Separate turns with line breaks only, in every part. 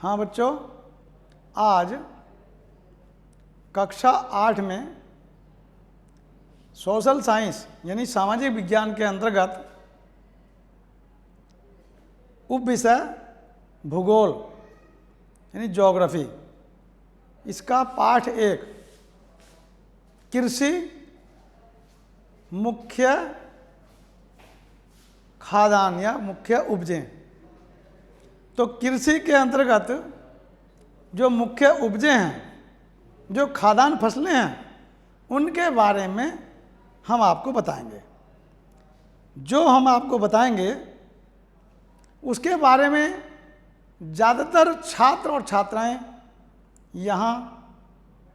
हाँ बच्चों, आज कक्षा 8 में सोशल साइंस यानी सामाजिक विज्ञान के अंतर्गत उप विषय भूगोल यानी ज्योग्राफी, इसका पाठ 1 कृषि मुख्य खाद्यान्न या मुख्य उपजें। तो कृषि के अंतर्गत जो मुख्य उपजें हैं, जो खाद्यान्न फसलें हैं, उनके बारे में हम आपको बताएंगे। जो हम आपको बताएंगे उसके बारे में ज़्यादातर छात्र और छात्राएं यहाँ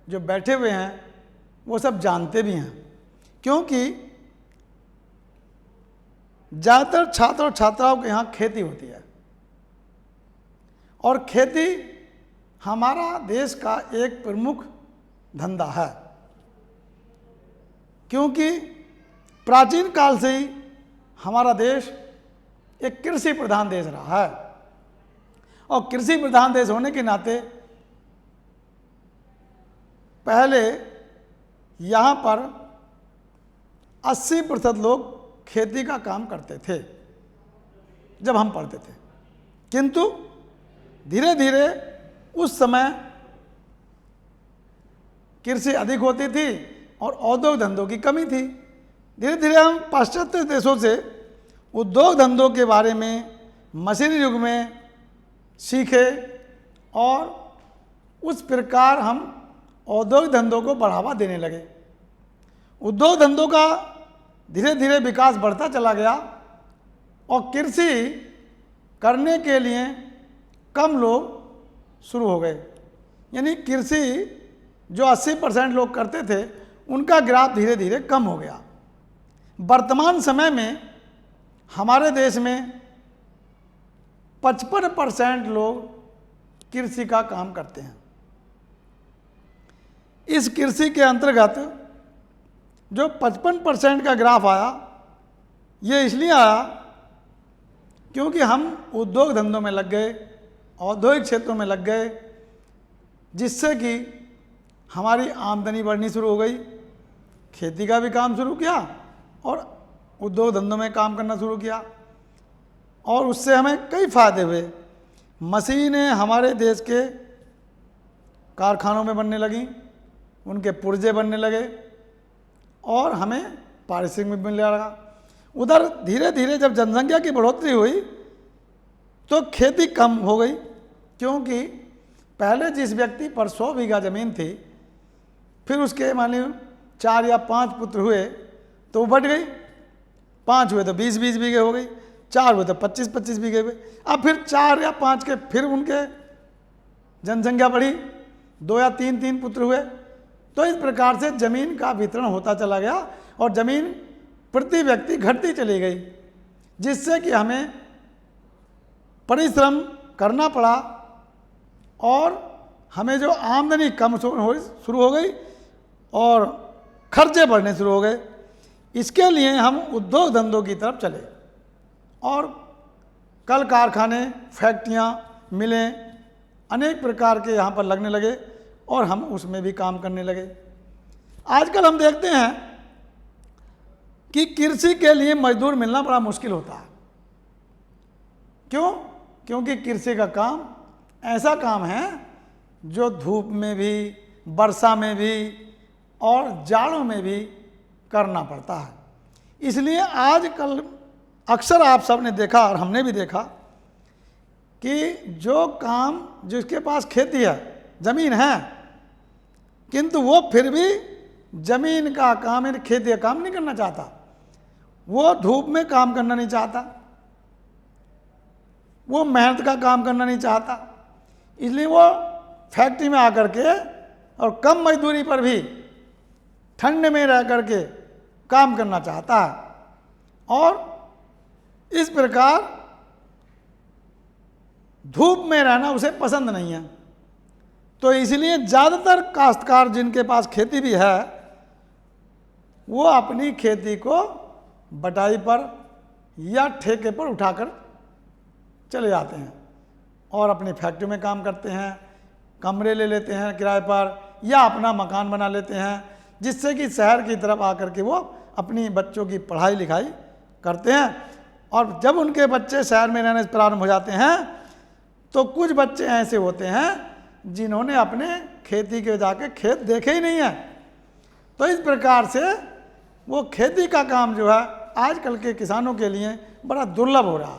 जो बैठे हुए हैं वो सब जानते भी हैं, क्योंकि ज़्यादातर छात्र और छात्राओं के यहाँ खेती होती है और खेती हमारा देश का एक प्रमुख धंधा है, क्योंकि प्राचीन काल से ही हमारा देश एक कृषि प्रधान देश रहा है और कृषि प्रधान देश होने के नाते पहले यहाँ पर 80% लोग खेती का काम करते थे जब हम पढ़ते थे, किंतु धीरे धीरे उस समय कृषि अधिक होती थी और औद्योगिक धंधों की कमी थी। धीरे धीरे हम पाश्चात्य देशों से उद्योग धंधों के बारे में मशीनी युग में सीखे और उस प्रकार हम औद्योगिक धंधों को बढ़ावा देने लगे। उद्योग धंधों का धीरे धीरे विकास बढ़ता चला गया और कृषि करने के लिए कम लोग शुरू हो गए, यानी कृषि जो 80% लोग करते थे उनका ग्राफ धीरे धीरे कम हो गया। वर्तमान समय में हमारे देश में 55% लोग कृषि का काम करते हैं। इस कृषि के अंतर्गत जो 55% का ग्राफ आया, ये इसलिए आया क्योंकि हम उद्योग धंधों में लग गए, औद्योगिक क्षेत्रों में लग गए, जिससे कि हमारी आमदनी बढ़नी शुरू हो गई। खेती का भी काम शुरू किया और उद्योग धंधों में काम करना शुरू किया और उससे हमें कई फायदे हुए। मशीनें हमारे देश के कारखानों में बनने लगीं, उनके पुर्जे बनने लगे और हमें पारिश्रमिक भी मिलने लगा। उधर धीरे धीरे जब जनसंख्या की बढ़ोतरी हुई तो खेती कम हो गई, क्योंकि पहले जिस व्यक्ति पर 100 बीघा ज़मीन थी, फिर उसके मान लीजिए 4 या 5 पुत्र हुए तो वो बढ़ गई, 5 हुए तो 20-20 बीघे हो गई, 4 हुए तो 25-25 बीघे हुए। अब फिर 4 या 5 के फिर उनके जनसंख्या बढ़ी, 2 या 3 पुत्र हुए। तो इस प्रकार से ज़मीन का वितरण होता चला गया और ज़मीन प्रति व्यक्ति घटती चली गई, जिससे कि हमें परिश्रम करना पड़ा और हमें जो आमदनी कम शुरू हो गई और खर्चे बढ़ने शुरू हो गए। इसके लिए हम उद्योग धंधों की तरफ चले और कल कारखाने, फैक्ट्रियाँ, मिलें अनेक प्रकार के यहाँ पर लगने लगे और हम उसमें भी काम करने लगे। आजकल हम देखते हैं कि कृषि के लिए मजदूर मिलना बड़ा मुश्किल होता है। क्यों? क्योंकि कृषि का काम ऐसा काम है जो धूप में भी, वर्षा में भी और जाड़ों में भी करना पड़ता है। इसलिए आजकल अक्सर आप सब ने देखा और हमने भी देखा कि जो काम, जिसके पास खेती है, ज़मीन है, किंतु वो फिर भी ज़मीन का काम यानी खेती का काम नहीं करना चाहता। वो धूप में काम करना नहीं चाहता, वो मेहनत का काम करना नहीं चाहता, इसलिए वो फैक्ट्री में आकर के और कम मजदूरी पर भी ठंड में रह कर के काम करना चाहता है और इस प्रकार धूप में रहना उसे पसंद नहीं है। तो इसलिए ज़्यादातर काश्तकार जिनके पास खेती भी है, वो अपनी खेती को बटाई पर या ठेके पर उठाकर चले जाते हैं और अपनी फैक्ट्री में काम करते हैं, कमरे ले लेते हैं किराए पर या अपना मकान बना लेते हैं, जिससे कि शहर की तरफ आकर के वो अपनी बच्चों की पढ़ाई लिखाई करते हैं। और जब उनके बच्चे शहर में रहने प्रारंभ हो जाते हैं तो कुछ बच्चे ऐसे होते हैं जिन्होंने अपने खेती के जाके खेत देखे ही नहीं है। तो इस प्रकार से वो खेती का काम जो है आजकल के किसानों के लिए बड़ा दुर्लभ हो रहा,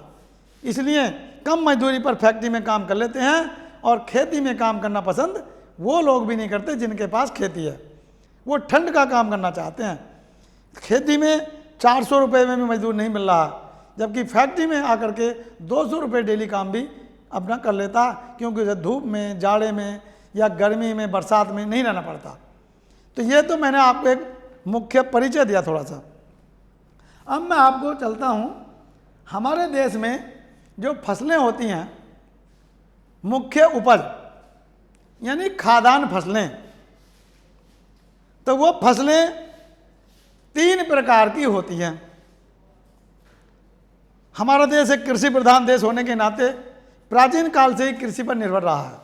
इसलिए कम मजदूरी पर फैक्ट्री में काम कर लेते हैं और खेती में काम करना पसंद वो लोग भी नहीं करते जिनके पास खेती है। वो ठंड का काम करना चाहते हैं। खेती में 400 रुपये में भी मजदूर नहीं मिल रहा, जबकि फैक्ट्री में आकर के 200 रुपये डेली काम भी अपना कर लेता, क्योंकि उसे धूप में, जाड़े में या गर्मी में, बरसात में नहीं रहना पड़ता। तो ये तो मैंने आपको एक मुख्य परिचय दिया थोड़ा सा। अब मैं आपको चलता हूँ, हमारे देश में जो फसलें होती हैं, मुख्य उपज यानी खाद्यान्न फसलें, तो वो फसलें 3 प्रकार की होती हैं। हमारा देश एक कृषि प्रधान देश होने के नाते प्राचीन काल से ही कृषि पर निर्भर रहा है।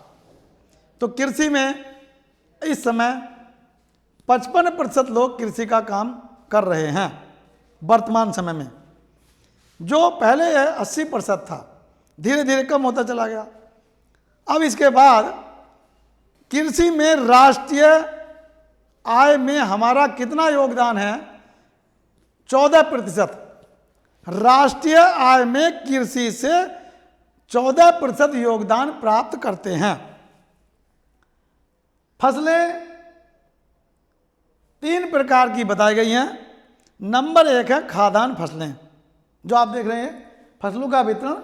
तो कृषि में इस समय 55% लोग कृषि का काम कर रहे हैं वर्तमान समय में, जो पहले 80% था, धीरे धीरे कम होता चला गया। अब इसके बाद कृषि में राष्ट्रीय आय में हमारा कितना योगदान है? 14%। राष्ट्रीय आय में कृषि से 14% योगदान प्राप्त करते हैं। फसलें 3 प्रकार की बताई गई हैं। नंबर 1 है खाद्यान्न फसलें, जो आप देख रहे हैं, फसलों का वितरण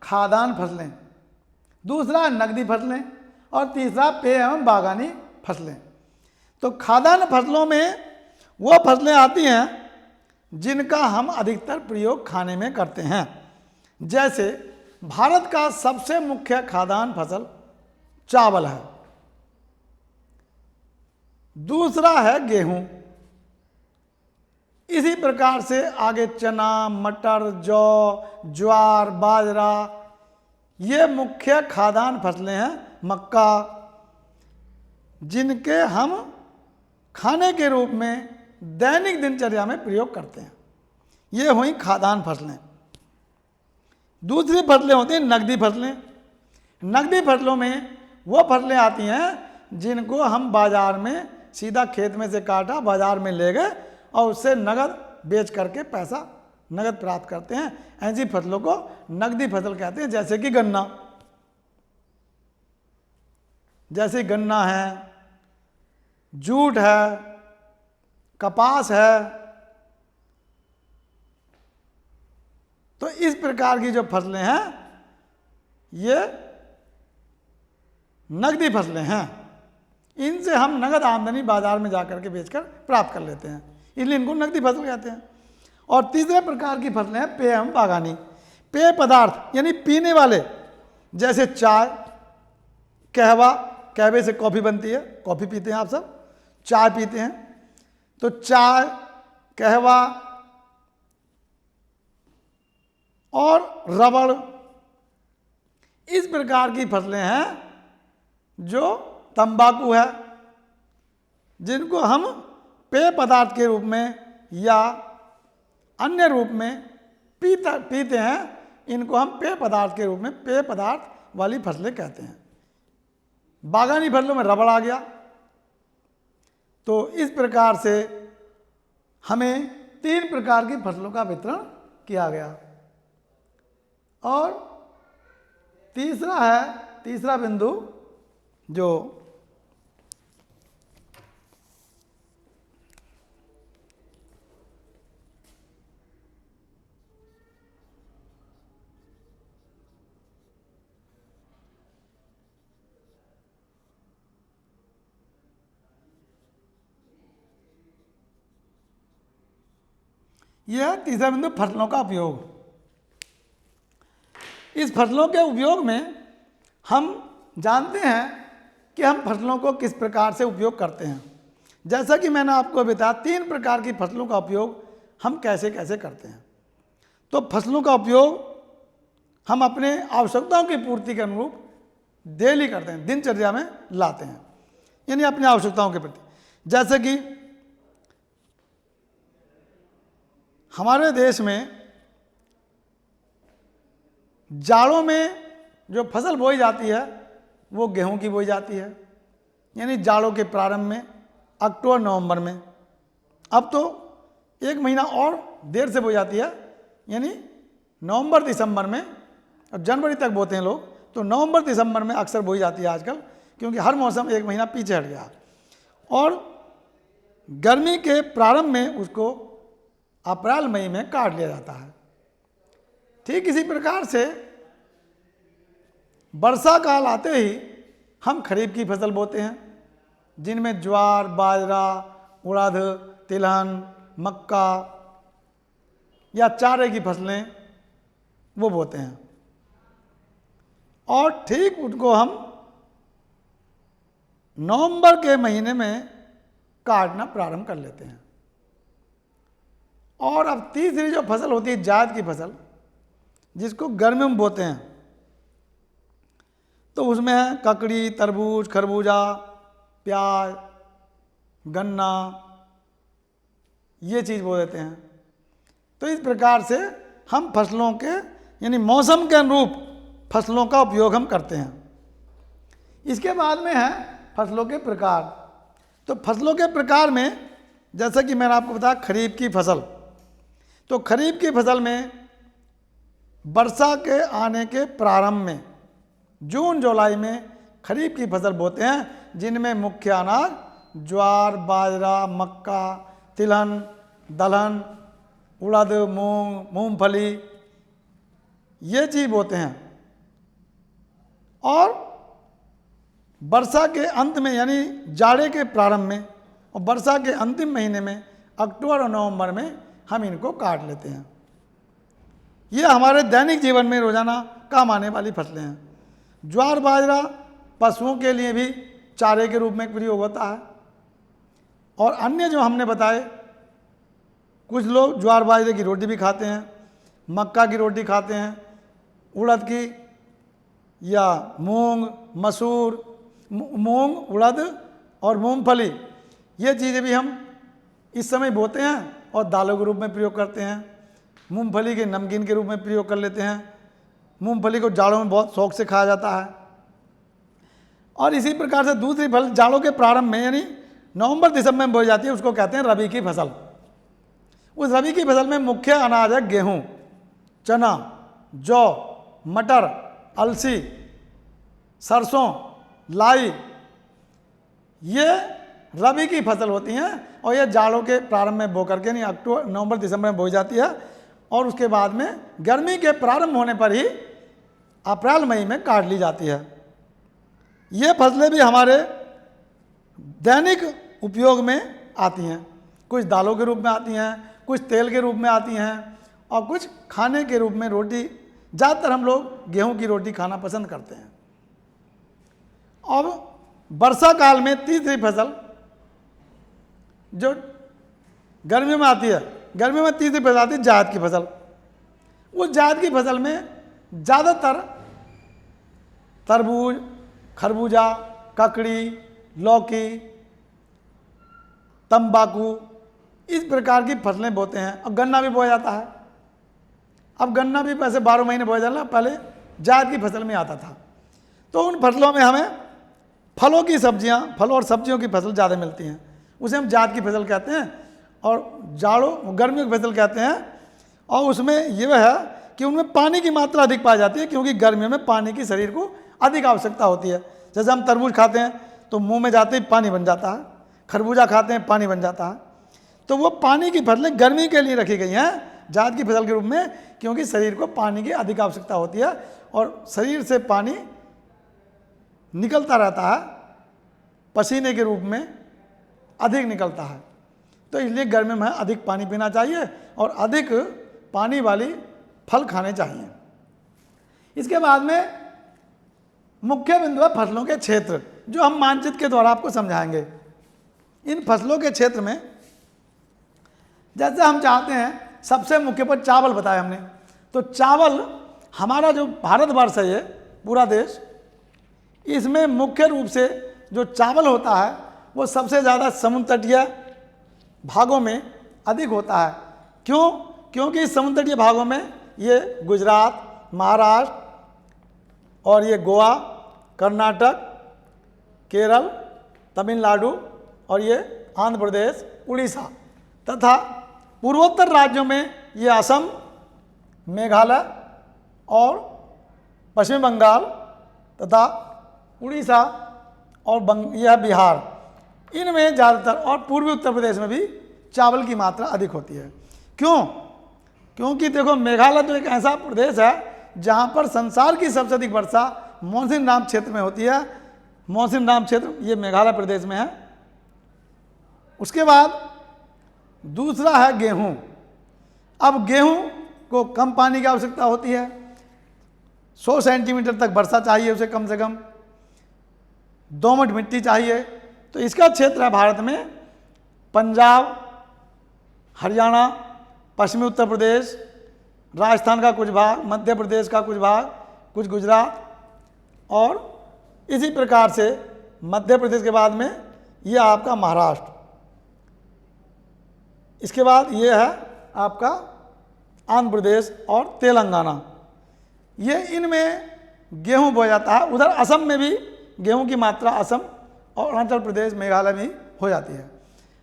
खाद्यान्न फसलें। दूसरा नकदी फसलें और तीसरा पेय एवं बागानी फसलें। तो खाद्यान्न फसलों में वो फसलें आती हैं जिनका हम अधिकतर प्रयोग खाने में करते हैं। जैसे भारत का सबसे मुख्य खाद्यान्न फसल चावल है, दूसरा है गेहूं, इसी प्रकार से आगे चना, मटर, जौ, ज्वार, बाजरा, ये मुख्य खाद्यान्न फसलें हैं। मक्का, जिनके हम खाने के रूप में दैनिक दिनचर्या में प्रयोग करते हैं। ये हुई खाद्यान्न फसलें। दूसरी फसलें होती हैं नकदी फसलें। नकदी फसलों में वो फसलें आती हैं जिनको हम बाजार में सीधा खेत में से काटा, बाजार में ले गए और उससे नगद बेच करके पैसा नगद प्राप्त करते हैं। ऐसी फसलों को नकदी फसल कहते हैं। जैसे कि गन्ना, जैसे गन्ना है, जूट है, कपास है। तो इस प्रकार की जो फसलें हैं ये नकदी फसलें हैं। इनसे हम नगद आमदनी बाजार में जाकर के बेचकर प्राप्त कर लेते हैं, इसलिए इनको नकदी फसल कहते हैं। और तीसरे प्रकार की फसलें हैं पेय एवं बागानी। पेय पदार्थ यानी पीने वाले, जैसे चाय, कहवा, कहवे से कॉफ़ी बनती है, कॉफ़ी पीते हैं आप सब, चाय पीते हैं। तो चाय, कहवा और रबड़, इस प्रकार की फसलें हैं। जो तंबाकू है, जिनको हम पेय पदार्थ के रूप में या अन्य रूप में पीते हैं, इनको हम पेय पदार्थ के रूप में पेय पदार्थ वाली फसलें कहते हैं। बागानी फसलों में रबड़ आ गया। तो इस प्रकार से हमें 3 प्रकार की फसलों का वितरण किया गया। और तीसरा बिंदु जो यह तीसरा बिंदु फसलों का उपयोग। इस फसलों के उपयोग में हम जानते हैं कि हम फसलों को किस प्रकार से उपयोग करते हैं। जैसा कि मैंने आपको बताया 3 प्रकार की फसलों का उपयोग हम कैसे कैसे करते हैं। तो फसलों का उपयोग हम अपने आवश्यकताओं की पूर्ति के अनुरूप डेली करते हैं, दिनचर्या में लाते हैं, यानी अपनी आवश्यकताओं के प्रति। जैसे कि हमारे देश में जाड़ों में जो फसल बोई जाती है वो गेहूं की बोई जाती है, यानी जाड़ों के प्रारंभ में अक्टूबर नवंबर में। अब तो 1 महीना और देर से बोई जाती है, यानी नवंबर दिसंबर में, और जनवरी तक बोते हैं लोग, तो नवंबर दिसंबर में अक्सर बोई जाती है आजकल, क्योंकि हर मौसम 1 महीना पीछे हट गया। और गर्मी के प्रारंभ में उसको अप्रैल मई में काट लिया जाता है। ठीक इसी प्रकार से वर्षा काल आते ही हम खरीफ की फसल बोते हैं, जिनमें ज्वार, बाजरा, उड़द, तिलहन, मक्का या चारे की फसलें वो बोते हैं। और ठीक उनको हम नवंबर के महीने में काटना प्रारंभ कर लेते हैं। और अब तीसरी जो फसल होती है जायद की फसल, जिसको गर्मी में बोते हैं, तो उसमें है ककड़ी, तरबूज, खरबूजा, प्याज, गन्ना, ये चीज़ बो देते हैं। तो इस प्रकार से हम फसलों के यानी मौसम के अनुरूप फसलों का उपयोग हम करते हैं। इसके बाद में है फसलों के प्रकार। तो फसलों के प्रकार में जैसा कि मैंने आपको बताया खरीफ की फसल, तो खरीफ की फसल में वर्षा के आने के प्रारंभ में जून जुलाई में खरीफ की फसल बोते हैं, जिनमें मुख्य अनाज ज्वार, बाजरा, मक्का, तिलहन, दलहन, उड़द, मूंग, मूंगफली, ये चीज़ बोते हैं। और वर्षा के अंत में यानी जाड़े के प्रारंभ में और वर्षा के अंतिम महीने में अक्टूबर और नवंबर में हम इनको काट लेते हैं। ये हमारे दैनिक जीवन में रोजाना काम आने वाली फसलें हैं। ज्वार बाजरा पशुओं के लिए भी चारे के रूप में प्रयोग होता है। और अन्य जो हमने बताए, कुछ लोग ज्वार बाजरे की रोटी भी खाते हैं, मक्का की रोटी खाते हैं, उड़द की या मूंग, मसूर, मूंग, उड़द और मूंगफली, ये चीज़ें भी हम इस समय बोते हैं और दालों के रूप में प्रयोग करते हैं। मूंगफली के नमकीन के रूप में प्रयोग कर लेते हैं। मूंगफली को जाड़ों में बहुत शौक से खाया जाता है। और इसी प्रकार से दूसरी फल जाड़ों के प्रारंभ में यानी नवंबर दिसंबर में बोई जाती है, उसको कहते हैं रबी की फसल। उस रबी की फसल में मुख्य अनाज है गेहूँ, चना, जौ, मटर, अलसी, सरसों, लाई, ये रबी की फसल होती हैं। और ये जाड़ों के प्रारंभ में बो करके नहीं अक्टूबर नवंबर दिसंबर में बोई जाती है, और उसके बाद में गर्मी के प्रारंभ होने पर ही अप्रैल मई में काट ली जाती है। ये फसलें भी हमारे दैनिक उपयोग में आती हैं। कुछ दालों के रूप में आती हैं, कुछ तेल के रूप में आती हैं, और कुछ खाने के रूप में रोटी। ज़्यादातर हम लोग गेहूं की रोटी खाना पसंद करते हैं। अब वर्षा काल में तीसरी फसल जो गर्मियों में आती है, गर्मियों में तीसरी फसल आती है जायद की फसल। उस जायद की फसल में ज़्यादातर तरबूज, खरबूजा, ककड़ी, लौकी, तंबाकू, इस प्रकार की फसलें बोते हैं। और गन्ना भी बोया जाता है। अब गन्ना भी वैसे 12 महीने बोया जाता, पहले जायद की फसल में आता था। तो उन फसलों में हमें फलों की सब्जियां, फल और सब्जियों की फसल ज़्यादा मिलती हैं, उसे हम जायद की फसल कहते हैं। और जाड़ों गर्मियों की फसल कहते हैं। और उसमें यह है कि उनमें पानी की मात्रा अधिक पाई जाती है, क्योंकि गर्मियों में पानी की शरीर को अधिक आवश्यकता होती है। जैसे हम तरबूज खाते हैं तो मुंह में जाते ही पानी बन जाता है, खरबूजा खाते हैं पानी बन जाता है। तो वो पानी की फसलें गर्मी के लिए रखी गई हैं जायद की फसल के रूप में, क्योंकि शरीर को पानी की अधिक आवश्यकता होती है और शरीर से पानी निकलता रहता है, पसीने के रूप में अधिक निकलता है। तो इसलिए गर्मी में अधिक पानी पीना चाहिए और अधिक पानी वाली फल खाने चाहिए। इसके बाद में मुख्य बिंदु है फसलों के क्षेत्र, जो हम मानचित्र के द्वारा आपको समझाएंगे। इन फसलों के क्षेत्र में जैसे हम चाहते हैं, सबसे मुख्य पर चावल बताया हमने, तो चावल हमारा जो भारतवर्ष है, ये पूरा देश, इसमें मुख्य रूप से जो चावल होता है वो सबसे ज़्यादा समुद्र तटीय भागों में अधिक होता है। क्यों? क्योंकि इस समुद्र तटीय भागों में ये गुजरात, महाराष्ट्र और ये गोवा, कर्नाटक, केरल, तमिलनाडु और ये आंध्र प्रदेश, उड़ीसा तथा पूर्वोत्तर राज्यों में ये असम, मेघालय और पश्चिम बंगाल तथा उड़ीसा और यह बिहार, इनमें ज़्यादातर, और पूर्वी उत्तर प्रदेश में भी चावल की मात्रा अधिक होती है। क्यों? क्योंकि देखो, मेघालय तो एक ऐसा प्रदेश है जहाँ पर संसार की सबसे अधिक वर्षा मौसिनराम क्षेत्र में होती है। मौसिनराम क्षेत्र ये मेघालय प्रदेश में है। उसके बाद दूसरा है गेहूँ। अब गेहूँ को कम पानी की आवश्यकता होती है, 100 सेंटीमीटर तक वर्षा चाहिए उसे कम से कम, दोमट मिट्टी चाहिए। तो इसका क्षेत्र है भारत में पंजाब, हरियाणा, पश्चिमी उत्तर प्रदेश, राजस्थान का कुछ भाग, मध्य प्रदेश का कुछ भाग, कुछ गुजरात, और इसी प्रकार से मध्य प्रदेश के बाद में ये आपका महाराष्ट्र। इसके बाद ये है आपका आंध्र प्रदेश और तेलंगाना। ये इनमें गेहूं बोया जाता है। उधर असम में भी गेहूं की मात्रा असम और अरुणाचल प्रदेश, मेघालय में हो जाती है।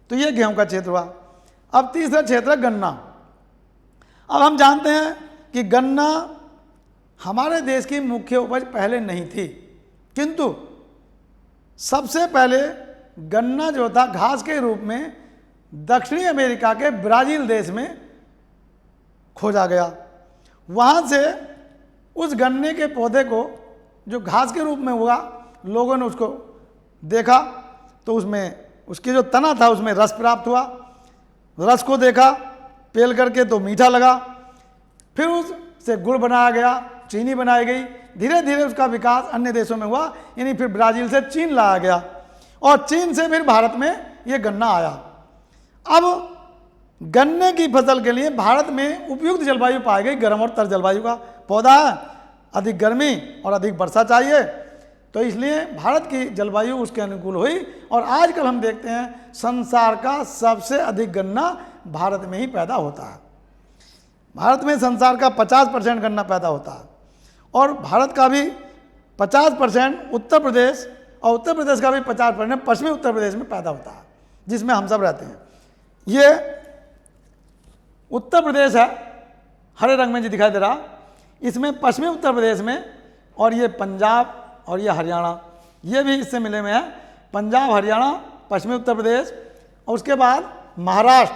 तो ये गेहूं का क्षेत्र हुआ। अब तीसरा क्षेत्र है गन्ना। अब हम जानते हैं कि गन्ना हमारे देश की मुख्य उपज पहले नहीं थी, किंतु सबसे पहले गन्ना जो था घास के रूप में दक्षिणी अमेरिका के ब्राज़ील देश में खोजा गया। वहाँ से उस गन्ने के पौधे को जो घास के रूप में हुआ, लोगों ने उसको देखा तो उसमें उसकी जो तना था उसमें रस प्राप्त हुआ। रस को देखा, पेल करके तो मीठा लगा। फिर उससे गुड़ बनाया गया, चीनी बनाई गई। धीरे धीरे उसका विकास अन्य देशों में हुआ, यानी फिर ब्राज़ील से चीन लाया गया और चीन से फिर भारत में ये गन्ना आया। अब गन्ने की फसल के लिए भारत में उपयुक्त जलवायु पाई गई, गर्म और तर जलवायु का पौधा है, अधिक गर्मी और अधिक वर्षा चाहिए, तो इसलिए भारत की जलवायु उसके अनुकूल हुई। और आजकल हम देखते हैं संसार का सबसे अधिक गन्ना भारत में ही पैदा होता है। भारत में संसार का 50% गन्ना पैदा होता है और भारत का भी 50% उत्तर प्रदेश, और उत्तर प्रदेश का भी 50% पश्चिमी उत्तर प्रदेश में पैदा होता है, जिसमें हम सब रहते हैं। ये उत्तर प्रदेश है, हरे रंग में जो दिखाई दे रहा, इसमें पश्चिमी उत्तर प्रदेश में, और ये पंजाब और ये हरियाणा, ये भी इससे मिले हुए हैं। पंजाब, हरियाणा, पश्चिमी उत्तर प्रदेश, और उसके बाद महाराष्ट्र,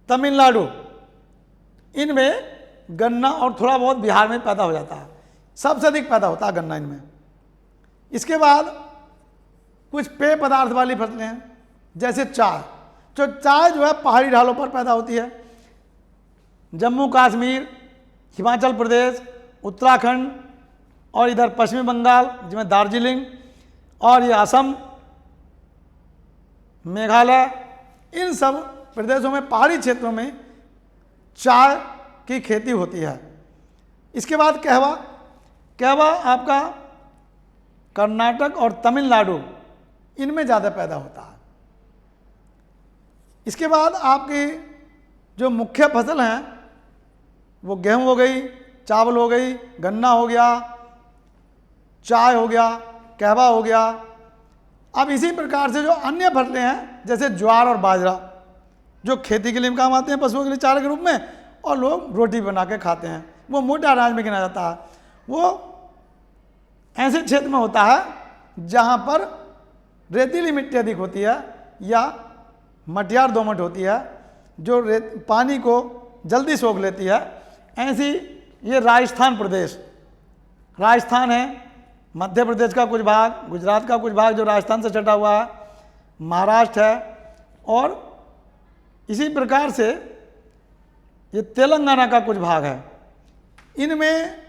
तमिलनाडु, इनमें गन्ना, और थोड़ा बहुत बिहार में पैदा हो जाता है। सबसे अधिक पैदा होता है गन्ना इनमें। इसके बाद कुछ पेय पदार्थ वाली फसलें हैं, जैसे चाय। तो चाय जो है पहाड़ी ढालों पर पैदा होती है। जम्मू कश्मीर, हिमाचल प्रदेश, उत्तराखंड और इधर पश्चिमी बंगाल जिसमें दार्जिलिंग, और ये असम, मेघालय, इन सब प्रदेशों में, पहाड़ी क्षेत्रों में चाय की खेती होती है। इसके बाद कहवा। कहवा आपका कर्नाटक और तमिलनाडु, इनमें ज़्यादा पैदा होता है। इसके बाद आपकी जो मुख्य फसल हैं वो गेहूं हो गई, चावल हो गई, गन्ना हो गया, चाय हो गया, कहवा हो गया। अब इसी प्रकार से जो अन्य फसलें हैं जैसे ज्वार और बाजरा, जो खेती के लिए काम आते हैं, पशुओं के लिए चारे के रूप में, और लोग रोटी बना के खाते हैं, वो मोटा अनाज में गिना जाता है। वो ऐसे क्षेत्र में होता है जहाँ पर रेतीली मिट्टी अधिक होती है या मटियार दोमट होती है, जो पानी को जल्दी सोख लेती है। ऐसी ये राजस्थान प्रदेश, राजस्थान है, मध्य प्रदेश का कुछ भाग, गुजरात का कुछ भाग जो राजस्थान से सटा हुआ है, महाराष्ट्र है, और इसी प्रकार से ये तेलंगाना का कुछ भाग है। इनमें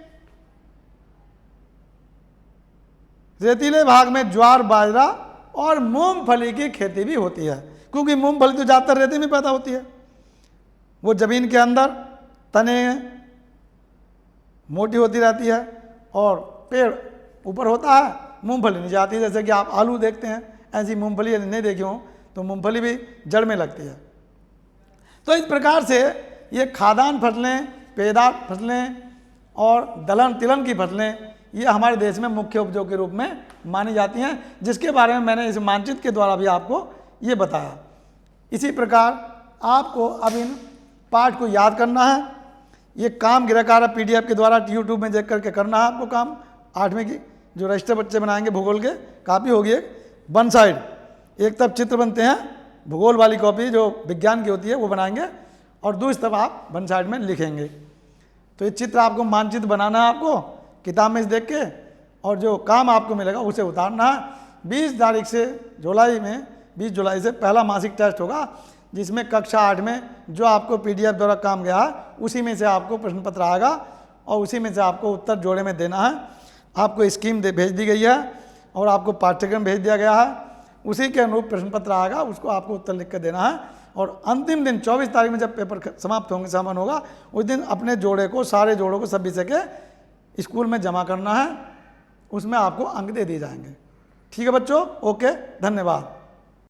रेतीले भाग में ज्वार, बाजरा और मूंगफली की खेती भी होती है, क्योंकि मूंगफली तो ज़्यादातर रेती में पैदा होती है। वो ज़मीन के अंदर तने मोटी होती रहती है और पेड़ ऊपर होता है, मूंगफली नीचे आती है। जैसे कि आप आलू देखते हैं, ऐसी मूंगफली यदि नहीं देखी हो तो मूंगफली भी जड़ में लगती है। तो इस प्रकार से ये खाद्यान्न फसलें, पेयदार फसलें और दलहन तिलहन की फसलें ये हमारे देश में मुख्य उपजों के रूप में मानी जाती हैं, जिसके बारे में मैंने इस मानचित्र के द्वारा भी आपको ये बताया। इसी प्रकार आपको अब इन पाठ को याद करना है। ये काम गृह कार्य PDF के द्वारा यूट्यूब में देख करके करना है आपको काम। 8वीं की जो रजिस्टर बच्चे बनाएंगे भूगोल के, कापी होगी एक वन साइड, एक तरफ चित्र बनते हैं भूगोल वाली कॉपी जो विज्ञान की होती है वो बनाएंगे, और दूसरी तरफ आप वन साइड में लिखेंगे। तो ये चित्र आपको मानचित्र बनाना है आपको किताब में से देख के, और जो काम आपको मिलेगा उसे उतारना है। 20 तारीख से 20 जुलाई से पहला मासिक टेस्ट होगा, जिसमें कक्षा 8 में जो आपको PDF द्वारा काम गया है उसी में से आपको प्रश्न पत्र आएगा, और उसी में से आपको उत्तर जोड़े में देना है। आपको स्कीम भेज दी गई है और आपको पाठ्यक्रम भेज दिया गया है, उसी के अनुरूप प्रश्न पत्र आएगा, उसको आपको उत्तर लिख कर देना है। और अंतिम दिन 24 तारीख में जब पेपर समाप्त होंगे, समापन होगा, उस दिन अपने जोड़े को, सारे जोड़ों को सब विषय के स्कूल में जमा करना है, उसमें आपको अंक दे दिए जाएंगे। ठीक है बच्चों, ओके, धन्यवाद।